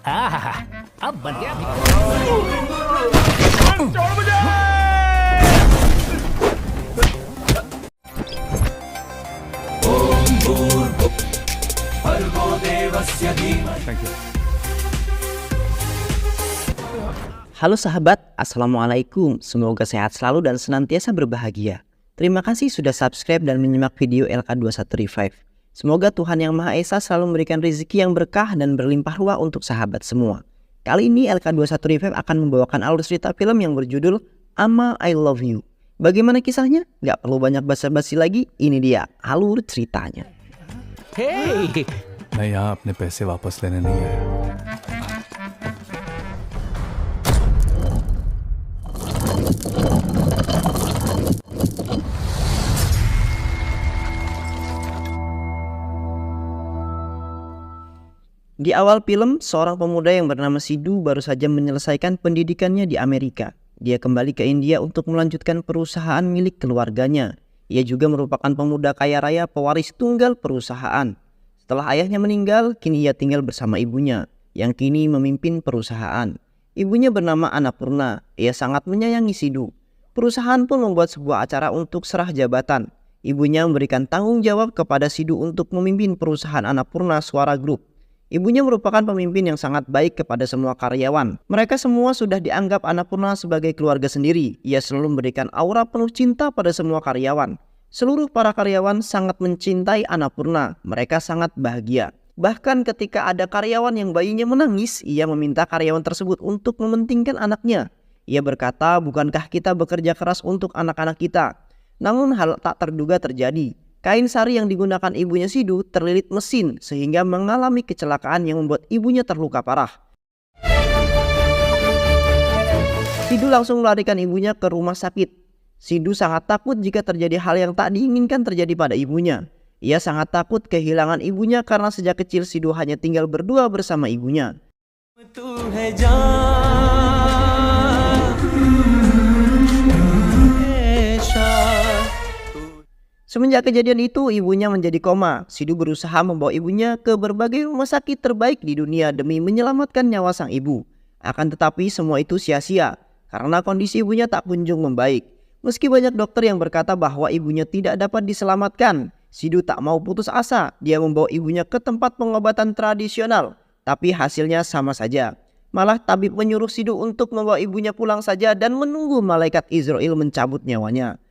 हाँ, अब बन गया। Thank you. Halo sahabat, Assalamualaikum. Semoga sehat selalu dan senantiasa berbahagia. Terima kasih sudah subscribe dan menyimak video LK21 Revive. Semoga Tuhan Yang Maha Esa selalu memberikan rezeki yang berkah dan berlimpah ruah untuk sahabat semua. Kali ini LK21 Revive akan membawakan alur cerita film yang berjudul Ama I Love You. Bagaimana kisahnya? Gak perlu banyak basa-basi lagi, ini dia alur ceritanya. Hey, मैं यहाँ अपने पैसे वापस लेने नहीं आया। Di awal film, seorang pemuda yang bernama Sidhu baru saja menyelesaikan pendidikannya di Amerika. Dia kembali ke India untuk melanjutkan perusahaan milik keluarganya. Ia juga merupakan pemuda kaya raya pewaris tunggal perusahaan. Setelah ayahnya meninggal, kini ia tinggal bersama ibunya, yang kini memimpin perusahaan. Ibunya bernama Annapurna. Ia sangat menyayangi Sidhu. Perusahaan pun membuat sebuah acara untuk serah jabatan. Ibunya memberikan tanggung jawab kepada Sidhu untuk memimpin perusahaan Annapurna Swara Group. Ibunya merupakan pemimpin yang sangat baik kepada semua karyawan. Mereka semua sudah dianggap Annapurna sebagai keluarga sendiri. Ia selalu memberikan aura penuh cinta pada semua karyawan. Seluruh para karyawan sangat mencintai Annapurna. Mereka sangat bahagia. Bahkan ketika ada karyawan yang bayinya menangis, ia meminta karyawan tersebut untuk mementingkan anaknya. Ia berkata, bukankah kita bekerja keras untuk anak-anak kita? Namun hal tak terduga terjadi. Kain sari yang digunakan ibunya Sidhu terlilit mesin sehingga mengalami kecelakaan yang membuat ibunya terluka parah. Sidhu langsung melarikan ibunya ke rumah sakit. Sidhu sangat takut jika terjadi hal yang tak diinginkan terjadi pada ibunya. Ia sangat takut kehilangan ibunya karena sejak kecil Sidhu hanya tinggal berdua bersama ibunya. Semenjak kejadian itu, ibunya menjadi koma. Sidhu berusaha membawa ibunya ke berbagai rumah sakit terbaik di dunia demi menyelamatkan nyawa sang ibu. Akan tetapi semua itu sia-sia karena kondisi ibunya tak kunjung membaik. Meski banyak dokter yang berkata bahwa ibunya tidak dapat diselamatkan, Sidhu tak mau putus asa. Dia membawa ibunya ke tempat pengobatan tradisional, tapi hasilnya sama saja. Malah tabib menyuruh Sidhu untuk membawa ibunya pulang saja dan menunggu malaikat Israel mencabut nyawanya.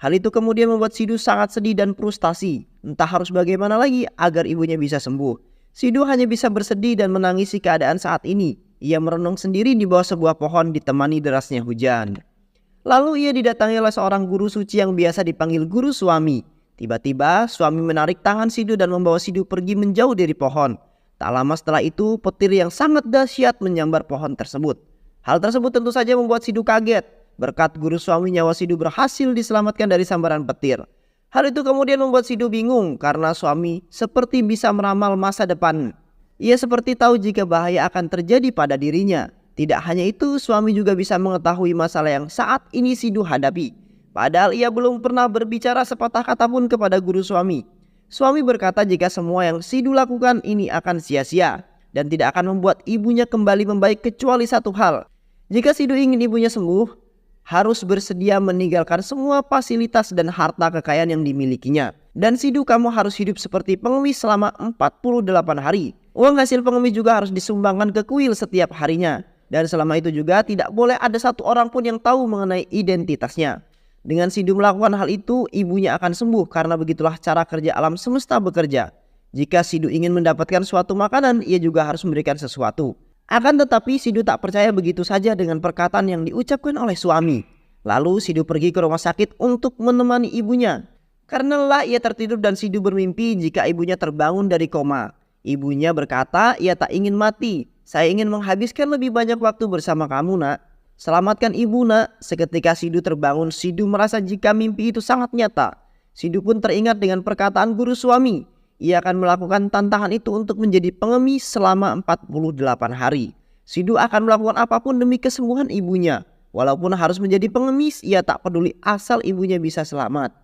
Hal itu kemudian membuat Sidhu sangat sedih dan frustasi. Entah harus bagaimana lagi agar ibunya bisa sembuh. Sidhu hanya bisa bersedih dan menangisi keadaan saat ini. Ia merenung sendiri di bawah sebuah pohon ditemani derasnya hujan. Lalu ia didatangi oleh seorang guru suci yang biasa dipanggil guru suami. Tiba-tiba suami menarik tangan Sidhu dan membawa Sidhu pergi menjauh dari pohon. Tak lama setelah itu petir yang sangat dahsyat menyambar pohon tersebut. Hal tersebut tentu saja membuat Sidhu kaget. Berkat guru suami, nyawa Sidhu berhasil diselamatkan dari sambaran petir. Hal itu kemudian membuat Sidhu bingung karena suami seperti bisa meramal masa depan. Ia seperti tahu jika bahaya akan terjadi pada dirinya. Tidak hanya itu, suami juga bisa mengetahui masalah yang saat ini Sidhu hadapi. Padahal ia belum pernah berbicara sepatah kata pun kepada guru suami. Suami berkata jika semua yang Sidhu lakukan ini akan sia-sia dan tidak akan membuat ibunya kembali membaik kecuali satu hal. Jika Sidhu ingin ibunya sembuh, harus bersedia meninggalkan semua fasilitas dan harta kekayaan yang dimilikinya. Dan Sidhu, kamu harus hidup seperti pengemis selama 48 hari. Uang hasil pengemis juga harus disumbangkan ke kuil setiap harinya. Dan selama itu juga tidak boleh ada satu orang pun yang tahu mengenai identitasnya. Dengan Sidhu melakukan hal itu, ibunya akan sembuh karena begitulah cara kerja alam semesta bekerja. Jika Sidhu ingin mendapatkan suatu makanan, ia juga harus memberikan sesuatu. Akan tetapi Sidhu tak percaya begitu saja dengan perkataan yang diucapkan oleh suami. Lalu Sidhu pergi ke rumah sakit untuk menemani ibunya. Karena lelah ia tertidur dan Sidhu bermimpi jika ibunya terbangun dari koma. Ibunya berkata, ia tak ingin mati. Saya ingin menghabiskan lebih banyak waktu bersama kamu, nak. Selamatkan ibu, nak. Seketika Sidhu terbangun, Sidhu merasa jika mimpi itu sangat nyata. Sidhu pun teringat dengan perkataan guru suami. Ia akan melakukan tantangan itu untuk menjadi pengemis selama 48 hari. Sidhu akan melakukan apapun demi kesembuhan ibunya. Walaupun harus menjadi pengemis, ia tak peduli asal ibunya bisa selamat.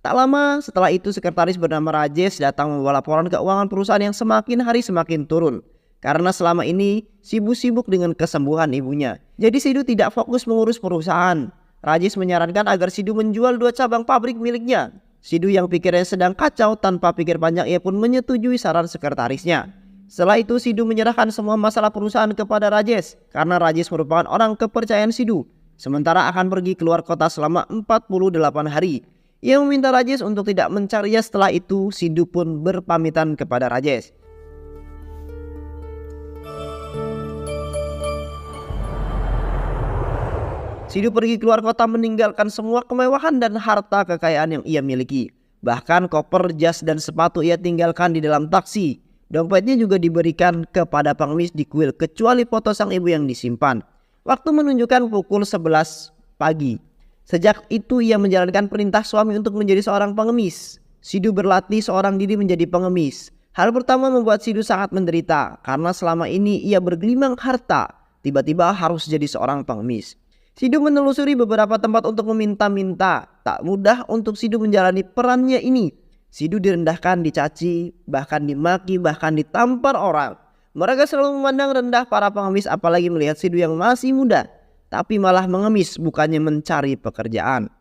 Tak lama setelah itu, sekretaris bernama Rajesh datang membawa laporan keuangan perusahaan yang semakin hari semakin turun. karena selama ini sibuk dengan kesembuhan ibunya. Jadi Sidu tidak fokus mengurus perusahaan. Rajesh menyarankan agar Sidu menjual 2 cabang pabrik miliknya. Sidu yang pikirnya sedang kacau, tanpa pikir panjang ia pun menyetujui saran sekretarisnya. Setelah itu Sidu menyerahkan semua masalah perusahaan kepada Rajesh karena Rajesh merupakan orang kepercayaan Sidu. Sementara akan pergi keluar kota selama 48 hari. Ia meminta Rajesh untuk tidak mencarinya. Setelah itu Sidu pun berpamitan kepada Rajesh. Sidu pergi keluar kota meninggalkan semua kemewahan dan harta kekayaan yang ia miliki. Bahkan koper, jas, dan sepatu ia tinggalkan di dalam taksi. Dompetnya juga diberikan kepada pengemis di kuil kecuali foto sang ibu yang disimpan. Waktu menunjukkan pukul 11 pagi. Sejak itu ia menjalankan perintah suami untuk menjadi seorang pengemis. Sidu berlatih seorang diri menjadi pengemis. Hal pertama membuat Sidu sangat menderita karena selama ini ia bergelimang harta. Tiba-tiba harus jadi seorang pengemis. Sidu menelusuri beberapa tempat untuk meminta-minta. Tak mudah untuk Sidu menjalani perannya ini. Sidu direndahkan, dicaci, bahkan dimaki, bahkan ditampar orang. Mereka selalu memandang rendah para pengemis, apalagi melihat Sidu yang masih muda. Tapi malah mengemis, bukannya mencari pekerjaan.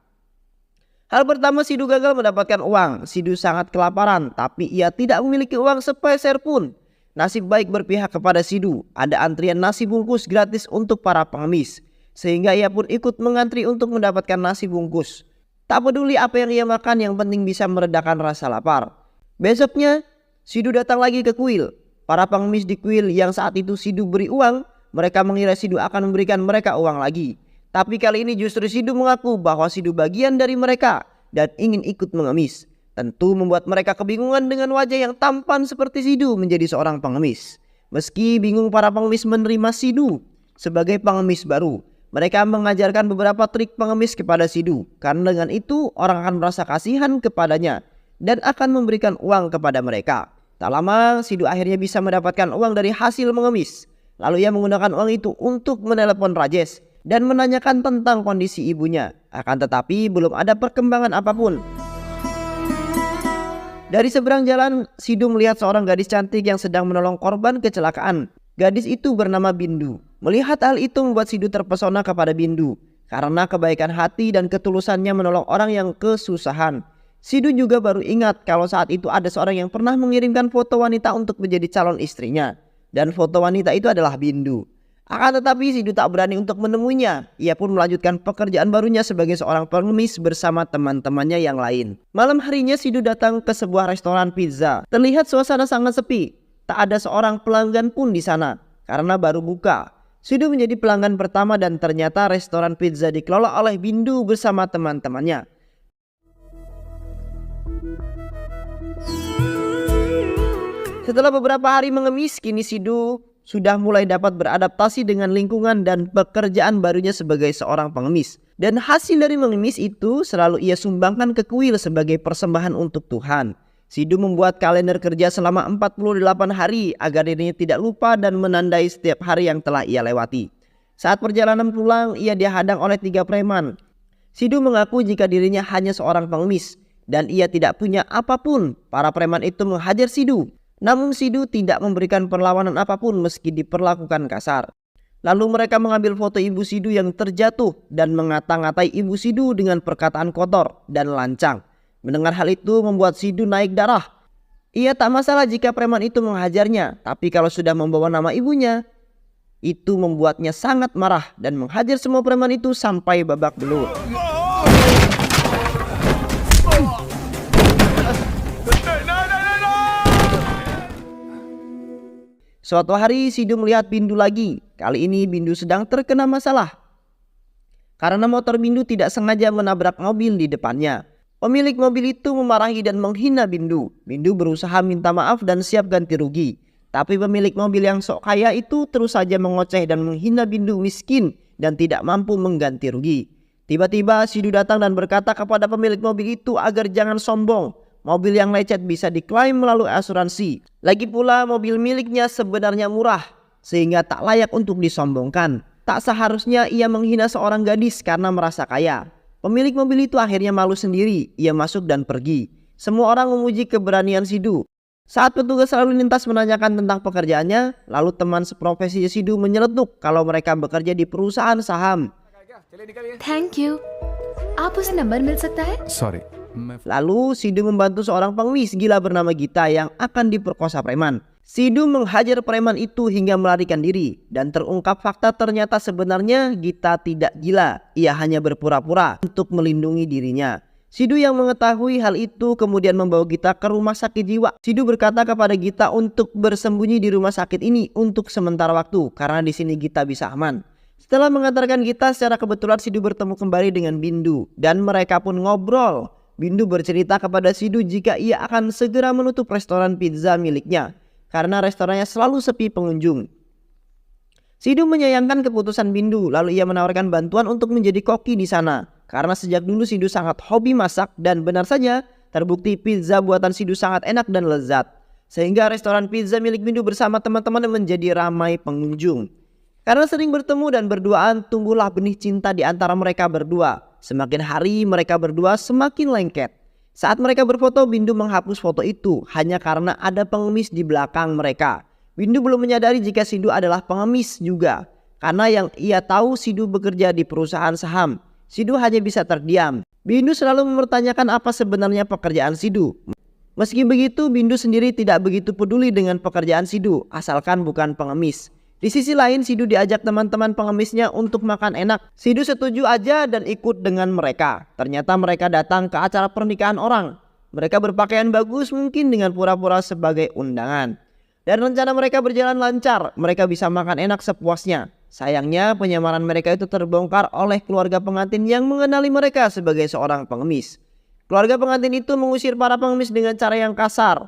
Hal pertama, Sidu gagal mendapatkan uang. Sidu sangat kelaparan, tapi ia tidak memiliki uang sepeser pun. Nasib baik berpihak kepada Sidu. Ada antrian nasi bungkus gratis untuk para pengemis. Sehingga ia pun ikut mengantri untuk mendapatkan nasi bungkus. Tak peduli apa yang ia makan, yang penting bisa meredakan rasa lapar. Besoknya Sidu datang lagi ke kuil. Para pengemis di kuil yang saat itu Sidu beri uang, mereka mengira Sidu akan memberikan mereka uang lagi. Tapi kali ini justru Sidu mengaku bahwa Sidu bagian dari mereka dan ingin ikut mengemis. Tentu membuat mereka kebingungan dengan wajah yang tampan seperti Sidu menjadi seorang pengemis. Meski bingung, para pengemis menerima Sidu sebagai pengemis baru. Mereka mengajarkan beberapa trik pengemis kepada Sidu. Karena dengan itu orang akan merasa kasihan kepadanya dan akan memberikan uang kepada mereka. Tak lama Sidu akhirnya bisa mendapatkan uang dari hasil mengemis. Lalu ia menggunakan uang itu untuk menelepon Rajesh dan menanyakan tentang kondisi ibunya. Akan tetapi belum ada perkembangan apapun. Dari seberang jalan Sidu melihat seorang gadis cantik yang sedang menolong korban kecelakaan. Gadis itu bernama Bindu. Melihat hal itu membuat Sidu terpesona kepada Bindu karena kebaikan hati dan ketulusannya menolong orang yang kesusahan. Sidu juga baru ingat kalau saat itu ada seorang yang pernah mengirimkan foto wanita untuk menjadi calon istrinya. Dan foto wanita itu adalah Bindu. Akan tetapi Sidu tak berani untuk menemuinya. Ia pun melanjutkan pekerjaan barunya sebagai seorang pengemis bersama teman-temannya yang lain. Malam harinya Sidu datang ke sebuah restoran pizza. Terlihat suasana sangat sepi. Tak ada seorang pelanggan pun di sana karena baru buka. Sidu menjadi pelanggan pertama dan ternyata restoran pizza dikelola oleh Bindu bersama teman-temannya. Setelah beberapa hari mengemis, kini Sidu sudah mulai dapat beradaptasi dengan lingkungan dan pekerjaan barunya sebagai seorang pengemis. Dan hasil dari mengemis itu selalu ia sumbangkan ke kuil sebagai persembahan untuk Tuhan. Sidu membuat kalender kerja selama 48 hari agar dirinya tidak lupa dan menandai setiap hari yang telah ia lewati. Saat perjalanan pulang, ia dihadang oleh 3 preman. Sidu mengaku jika dirinya hanya seorang pengemis dan ia tidak punya apapun. Para preman itu menghajar Sidu. Namun Sidu tidak memberikan perlawanan apapun meski diperlakukan kasar. Lalu mereka mengambil foto ibu Sidu yang terjatuh dan mengata-ngatai ibu Sidu dengan perkataan kotor dan lancang. Mendengar hal itu membuat Sidu naik darah. Ia tak masalah jika preman itu menghajarnya, tapi kalau sudah membawa nama ibunya, itu membuatnya sangat marah dan menghajar semua preman itu sampai babak belur. Suatu hari Sidu melihat Bindu lagi. Kali ini Bindu sedang terkena masalah karena motor Bindu tidak sengaja menabrak mobil di depannya. Pemilik mobil itu memarahi dan menghina Bindu. Bindu berusaha minta maaf dan siap ganti rugi. Tapi pemilik mobil yang sok kaya itu terus saja mengoceh dan menghina Bindu miskin dan tidak mampu mengganti rugi. Tiba-tiba Sidu datang dan berkata kepada pemilik mobil itu agar jangan sombong. Mobil yang lecet bisa diklaim melalui asuransi. Lagi pula mobil miliknya sebenarnya murah sehingga tak layak untuk disombongkan. Tak seharusnya ia menghina seorang gadis karena merasa kaya. Pemilik mobil itu akhirnya malu sendiri. Ia masuk dan pergi. Semua orang memuji keberanian Sidu. Saat petugas lalu lintas menanyakan tentang pekerjaannya, lalu teman seprofesi Sidu menyeletuk kalau mereka bekerja di perusahaan saham. Thank you आप उसे नंबर मिल सकता है सॉरी मैं Lalu Sidu membantu seorang pengemis gila bernama Gita yang akan diperkosa preman. Sidu menghajar preman itu hingga melarikan diri, dan terungkap fakta ternyata sebenarnya Gita tidak gila, ia hanya berpura-pura untuk melindungi dirinya. Sidu yang mengetahui hal itu kemudian membawa Gita ke rumah sakit jiwa. Sidu berkata kepada Gita untuk bersembunyi di rumah sakit ini untuk sementara waktu karena di sini Gita bisa aman. Setelah mengantarkan Gita, secara kebetulan Sidu bertemu kembali dengan Bindu dan mereka pun ngobrol. Bindu bercerita kepada Sidu jika ia akan segera menutup restoran pizza miliknya karena restorannya selalu sepi pengunjung. Sidu menyayangkan keputusan Bindu, lalu ia menawarkan bantuan untuk menjadi koki di sana. Karena sejak dulu Sidu sangat hobi masak dan benar saja terbukti pizza buatan Sidu sangat enak dan lezat. Sehingga restoran pizza milik Bindu bersama teman-teman menjadi ramai pengunjung. Karena sering bertemu dan berduaan, tumbuhlah benih cinta di antara mereka berdua. Semakin hari mereka berdua semakin lengket. Saat mereka berfoto, Bindu menghapus foto itu hanya karena ada pengemis di belakang mereka. Bindu belum menyadari jika Sidu adalah pengemis juga. Karena yang ia tahu Sidu bekerja di perusahaan saham. Sidu hanya bisa terdiam. Bindu selalu mempertanyakan apa sebenarnya pekerjaan Sidu. Meski begitu, Bindu sendiri tidak begitu peduli dengan pekerjaan Sidu, asalkan bukan pengemis. Di sisi lain, Sidu diajak teman-teman pengemisnya untuk makan enak. Sidu setuju aja dan ikut dengan mereka. Ternyata mereka datang ke acara pernikahan orang. Mereka berpakaian bagus mungkin dengan pura-pura sebagai undangan. Dan rencana mereka berjalan lancar. Mereka bisa makan enak sepuasnya. Sayangnya penyamaran mereka itu terbongkar oleh keluarga pengantin yang mengenali mereka sebagai seorang pengemis. Keluarga pengantin itu mengusir para pengemis dengan cara yang kasar.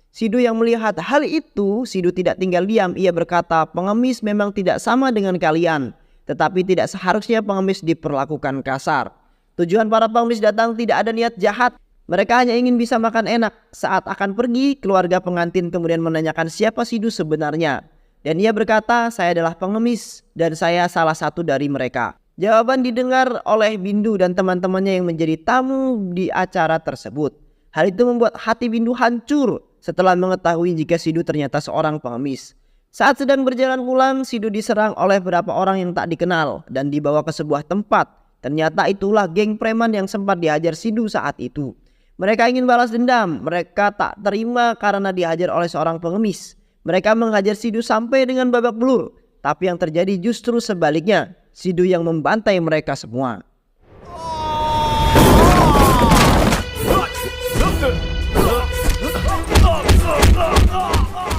Sidu yang melihat hal itu, Sidu tidak tinggal diam. Ia berkata, pengemis memang tidak sama dengan kalian, tetapi tidak seharusnya pengemis diperlakukan kasar. Tujuan para pengemis datang tidak ada niat jahat. Mereka hanya ingin bisa makan enak. Saat akan pergi, keluarga pengantin kemudian menanyakan siapa Sidu sebenarnya. Dan ia berkata, saya adalah pengemis dan saya salah satu dari mereka. Jawaban didengar oleh Bindu dan teman-temannya yang menjadi tamu di acara tersebut. Hal itu membuat hati Bindu hancur setelah mengetahui jika Sidu ternyata seorang pengemis. Saat sedang berjalan pulang, Sidu diserang oleh beberapa orang yang tak dikenal dan dibawa ke sebuah tempat. Ternyata itulah geng preman yang sempat dihajar Sidu saat itu. Mereka ingin balas dendam. Mereka tak terima karena dihajar oleh seorang pengemis. Mereka menghajar Sidu sampai dengan babak belur. Tapi yang terjadi justru sebaliknya. Sidu yang membantai mereka semua.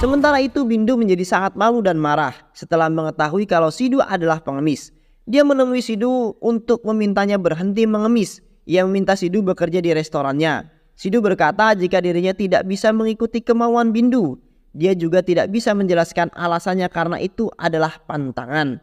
Sementara itu Bindu menjadi sangat malu dan marah setelah mengetahui kalau Sidu adalah pengemis. Dia menemui Sidu untuk memintanya berhenti mengemis. Ia meminta Sidu bekerja di restorannya. Sidu berkata jika dirinya tidak bisa mengikuti kemauan Bindu. Dia juga tidak bisa menjelaskan alasannya karena itu adalah pantangan.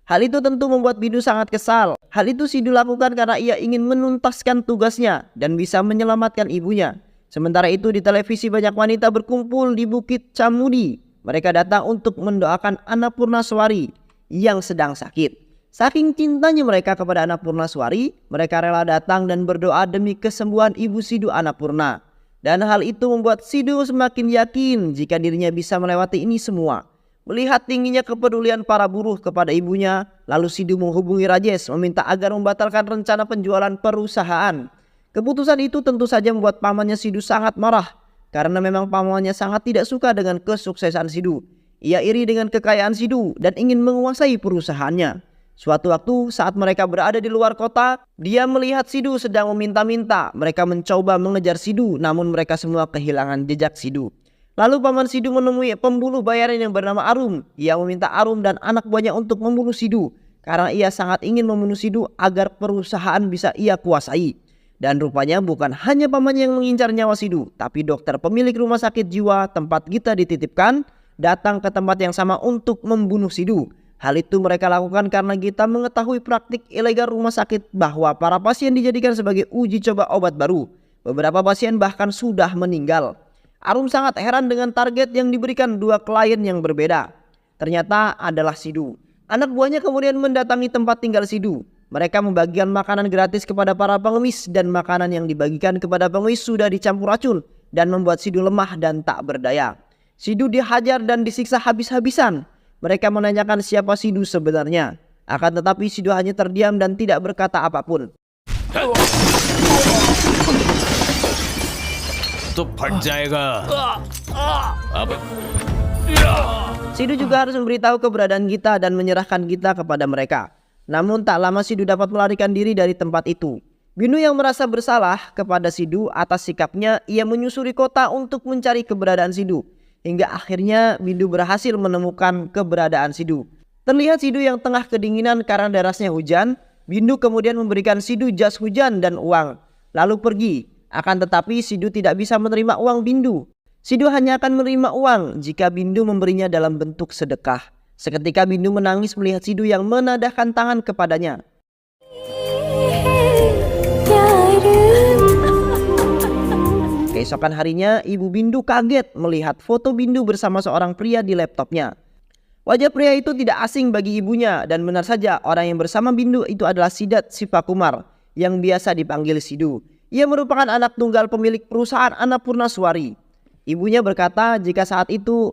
Hal itu tentu membuat Bindu sangat kesal. Hal itu Sidu lakukan karena ia ingin menuntaskan tugasnya dan bisa menyelamatkan ibunya. Sementara itu di televisi banyak wanita berkumpul di Bukit Camudi. Mereka datang untuk mendoakan Annapurnaswari yang sedang sakit. Saking cintanya mereka kepada Annapurnaswari, mereka rela datang dan berdoa demi kesembuhan ibu Sidu Annapurna. Dan hal itu membuat Sidu semakin yakin jika dirinya bisa melewati ini semua. Melihat tingginya kepedulian para buruh kepada ibunya, lalu Sidu menghubungi Rajesh meminta agar membatalkan rencana penjualan perusahaan. Keputusan itu tentu saja membuat pamannya Sidu sangat marah karena memang pamannya sangat tidak suka dengan kesuksesan Sidu. Ia iri dengan kekayaan Sidu dan ingin menguasai perusahaannya. Suatu waktu saat mereka berada di luar kota, dia melihat Sidu sedang meminta-minta. Mereka mencoba mengejar Sidu, namun mereka semua kehilangan jejak Sidu. Lalu paman Sidu menemui pembuluh bayaran yang bernama Arum. Ia meminta Arum dan anak buahnya untuk membunuh Sidu karena ia sangat ingin membunuh Sidu agar perusahaan bisa ia kuasai. Dan rupanya bukan hanya pamannya yang mengincar nyawa Sidu, tapi dokter pemilik rumah sakit jiwa tempat Gita dititipkan datang ke tempat yang sama untuk membunuh Sidu. Hal itu mereka lakukan karena Gita mengetahui praktik ilegal rumah sakit bahwa para pasien dijadikan sebagai uji coba obat baru. Beberapa pasien bahkan sudah meninggal. Arum sangat heran dengan target yang diberikan dua klien yang berbeda. Ternyata adalah Sidu. Anak buahnya kemudian mendatangi tempat tinggal Sidu. Mereka membagikan makanan gratis kepada para pengemis dan makanan yang dibagikan kepada pengemis sudah dicampur racun. dan membuat Sidu lemah dan tak berdaya. Sidu dihajar dan disiksa habis-habisan. Mereka menanyakan siapa Sidu sebenarnya. Akan tetapi Sidu hanya terdiam dan tidak berkata apapun. तो फट जाएगा अब Sidu juga harus memberitahu keberadaan Gita dan menyerahkan Gita kepada mereka. Namun tak lama Sidu dapat melarikan diri dari tempat itu. Bindu yang merasa bersalah kepada Sidu atas sikapnya, ia menyusuri kota untuk mencari keberadaan Sidu. Hingga akhirnya Bindu berhasil menemukan keberadaan Sidu. Terlihat Sidu yang tengah kedinginan karena derasnya hujan. Bindu kemudian memberikan Sidu jas hujan dan uang, lalu pergi. Akan tetapi Sidu tidak bisa menerima uang Bindu. Sidu hanya akan menerima uang jika Bindu memberinya dalam bentuk sedekah. Seketika Bindu menangis melihat Sidu yang menadahkan tangan kepadanya. Keesokan harinya, ibu Bindu kaget melihat foto Bindu bersama seorang pria di laptopnya. Wajah pria itu tidak asing bagi ibunya dan benar saja orang yang bersama Bindu itu adalah Sidat Sivakumar yang biasa dipanggil Sidu. Ia merupakan anak tunggal pemilik perusahaan Annapurna Suwari. Ibunya berkata jika saat itu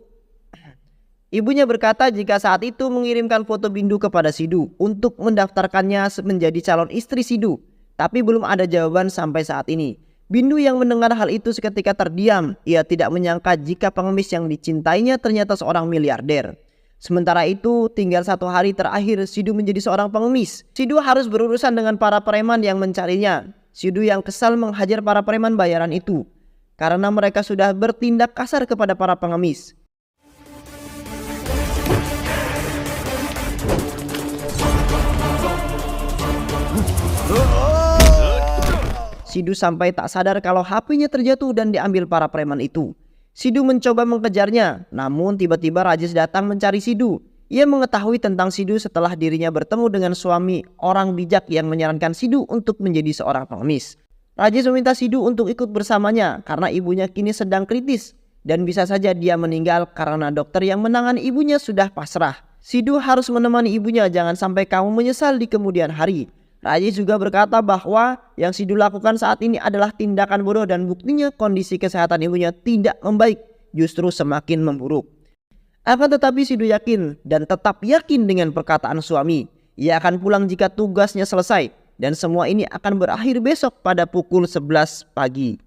mengirimkan foto Bindu kepada Sidu untuk mendaftarkannya menjadi calon istri Sidu, tapi belum ada jawaban sampai saat ini. Bindu yang mendengar hal itu seketika terdiam. Ia tidak menyangka jika pengemis yang dicintainya ternyata seorang miliarder. Sementara itu, tinggal 1 hari terakhir Sidu menjadi seorang pengemis. Sidu harus berurusan dengan para preman yang mencarinya. Sidu yang kesal menghajar para preman bayaran itu karena mereka sudah bertindak kasar kepada para pengemis. Sidu sampai tak sadar kalau HP-nya terjatuh dan diambil para preman itu. Sidu mencoba mengejarnya, namun tiba-tiba Rajesh datang mencari Sidu. Ia mengetahui tentang Sidu setelah dirinya bertemu dengan suami orang bijak yang menyarankan Sidu untuk menjadi seorang pengemis. Rajesh meminta Sidu untuk ikut bersamanya karena ibunya kini sedang kritis dan bisa saja dia meninggal karena dokter yang menangani ibunya sudah pasrah. Sidu harus menemani ibunya, jangan sampai kamu menyesal di kemudian hari. Rajesh juga berkata bahwa yang Sidu lakukan saat ini adalah tindakan bodoh dan buktinya kondisi kesehatan ibunya tidak membaik, justru semakin memburuk. Akan tetapi Sidu yakin dan tetap yakin dengan perkataan suami. Ia akan pulang jika tugasnya selesai dan semua ini akan berakhir besok pada pukul 11 pagi.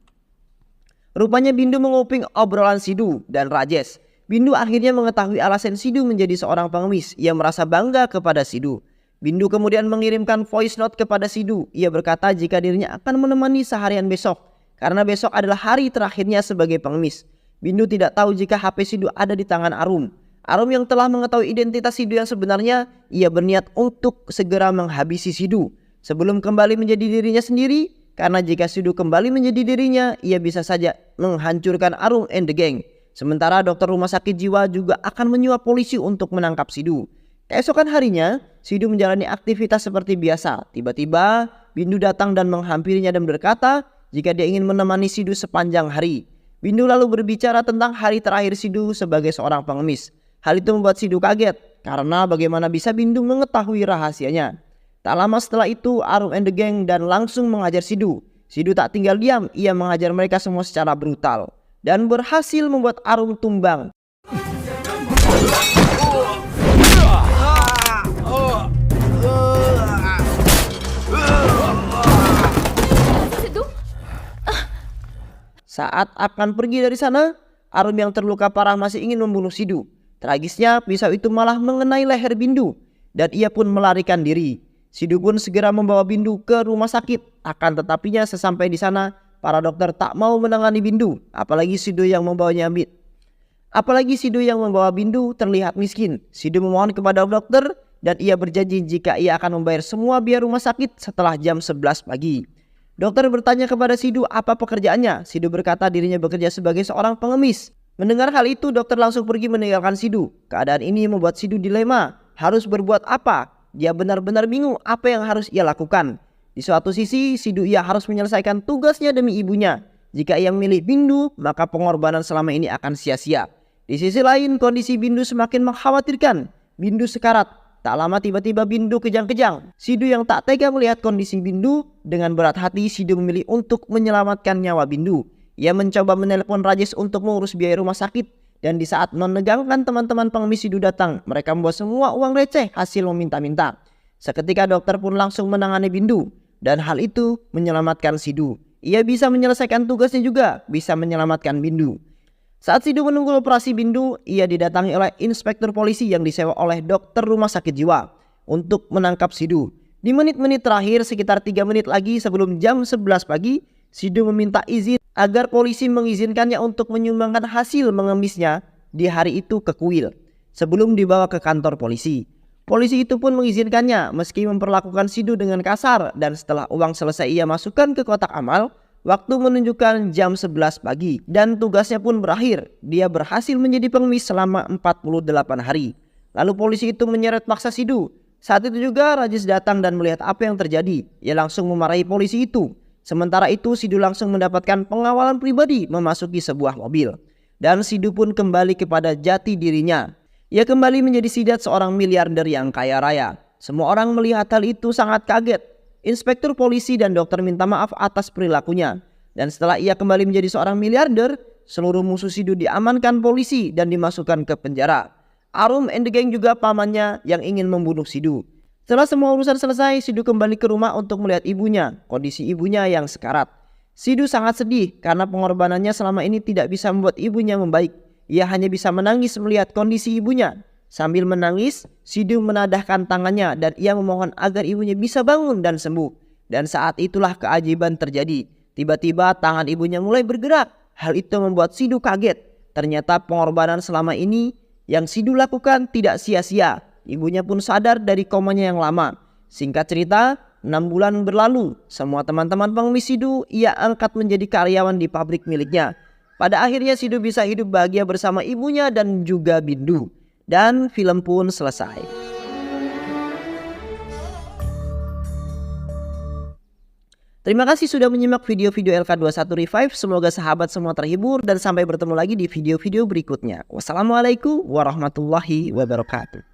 Rupanya Bindu menguping obrolan Sidu dan Rajesh. Bindu akhirnya mengetahui alasan Sidu menjadi seorang pengemis. Ia merasa bangga kepada Sidu. Bindu kemudian mengirimkan voice note kepada Sidu. Ia berkata jika dirinya akan menemani seharian besok karena besok adalah hari terakhirnya sebagai pengemis. Bindu tidak tahu jika HP Sidu ada di tangan Arum. Arum yang telah mengetahui identitas Sidu yang sebenarnya, ia berniat untuk segera menghabisi Sidu sebelum kembali menjadi dirinya sendiri. Karena jika Sidu kembali menjadi dirinya, ia bisa saja menghancurkan Arum and the gang. Sementara dokter rumah sakit jiwa juga akan menyuap polisi untuk menangkap Sidu. Keesokan harinya, Sidu menjalani aktivitas seperti biasa. Tiba-tiba, Bindu datang dan menghampirinya dan berkata jika dia ingin menemani Sidu sepanjang hari. Bindu lalu berbicara tentang hari terakhir Sidu sebagai seorang pengemis. Hal itu membuat Sidu kaget karena bagaimana bisa Bindu mengetahui rahasianya. Tak lama setelah itu Arum and the gang dan langsung menghajar Sidu. Sidu tak tinggal diam, ia menghajar mereka semua secara brutal dan berhasil membuat Arum tumbang. Saat akan pergi dari sana, Arum yang terluka parah masih ingin membunuh Sidu. Tragisnya pisau itu malah mengenai leher Bindu dan ia pun melarikan diri. Sidu pun segera membawa Bindu ke rumah sakit. Akan tetapinya sesampai di sana, para dokter tak mau menangani Bindu, apalagi Sidu yang membawa Bindu terlihat miskin. Sidu memohon kepada dokter dan ia berjanji jika ia akan membayar semua biaya rumah sakit setelah jam 11 pagi. Dokter bertanya kepada Sidu apa pekerjaannya. Sidu berkata dirinya bekerja sebagai seorang pengemis. Mendengar hal itu, dokter langsung pergi meninggalkan Sidu. Keadaan ini membuat Sidu dilema, harus berbuat apa? Dia benar-benar bingung apa yang harus ia lakukan. Di suatu sisi, Sidu ia harus menyelesaikan tugasnya demi ibunya. Jika ia memilih Bindu, maka pengorbanan selama ini akan sia-sia. Di sisi lain, kondisi Bindu semakin mengkhawatirkan. Bindu sekarat. Tak lama tiba-tiba Bindu kejang-kejang. Sidu yang tak tega melihat kondisi Bindu, dengan berat hati Sidu memilih untuk menyelamatkan nyawa Bindu. Ia mencoba menelepon Rajesh untuk mengurus biaya rumah sakit. Dan di saat menegangkan teman-teman pengemis Sidhu datang, mereka membawa semua uang receh hasil meminta-minta. Seketika dokter pun langsung menangani Bindu. Dan hal itu menyelamatkan Sidhu. Ia bisa menyelesaikan tugasnya juga, bisa menyelamatkan Bindu. Saat Sidhu menunggu operasi Bindu, ia didatangi oleh inspektur polisi yang disewa oleh dokter rumah sakit jiwa untuk menangkap Sidhu. Di menit-menit terakhir, sekitar 3 menit lagi sebelum jam 11 pagi, Sidhu meminta izin agar polisi mengizinkannya untuk menyumbangkan hasil mengemisnya di hari itu ke kuil sebelum dibawa ke kantor polisi. Polisi itu pun mengizinkannya meski memperlakukan Sidhu dengan kasar, dan setelah uang selesai ia masukkan ke kotak amal. Waktu menunjukkan jam 11 pagi dan tugasnya pun berakhir. Dia berhasil menjadi pengemis selama 48 hari. Lalu polisi itu menyeret paksa Sidhu. Saat itu juga Rajesh datang dan melihat apa yang terjadi. Ia langsung memarahi polisi itu. Sementara itu Sidhu langsung mendapatkan pengawalan pribadi memasuki sebuah mobil. Dan Sidhu pun kembali kepada jati dirinya. Ia kembali menjadi Sidat, seorang miliarder yang kaya raya. Semua orang melihat hal itu sangat kaget. Inspektur polisi dan dokter minta maaf atas perilakunya. Dan setelah ia kembali menjadi seorang miliarder, seluruh musuh Sidhu diamankan polisi dan dimasukkan ke penjara. Arum and the gang juga pamannya yang ingin membunuh Sidhu. Setelah semua urusan selesai, Sidhu kembali ke rumah untuk melihat ibunya, kondisi ibunya yang sekarat. Sidhu sangat sedih karena pengorbanannya selama ini tidak bisa membuat ibunya membaik. Ia hanya bisa menangis melihat kondisi ibunya. Sambil menangis, Sidhu menadahkan tangannya dan ia memohon agar ibunya bisa bangun dan sembuh. Dan saat itulah keajaiban terjadi. Tiba-tiba tangan ibunya mulai bergerak. Hal itu membuat Sidhu kaget. Ternyata pengorbanan selama ini yang Sidhu lakukan tidak sia-sia. Ibunya pun sadar dari komanya yang lama. Singkat cerita, 6 bulan berlalu. Semua teman-teman pengemis Sidhu ia angkat menjadi karyawan di pabrik miliknya. Pada akhirnya Sidhu bisa hidup bahagia bersama ibunya dan juga Bindu. Dan film pun selesai. Terima kasih sudah menyimak video-video LK21 Revive. Semoga sahabat semua terhibur dan sampai bertemu lagi di video-video berikutnya. Wassalamualaikum warahmatullahi wabarakatuh.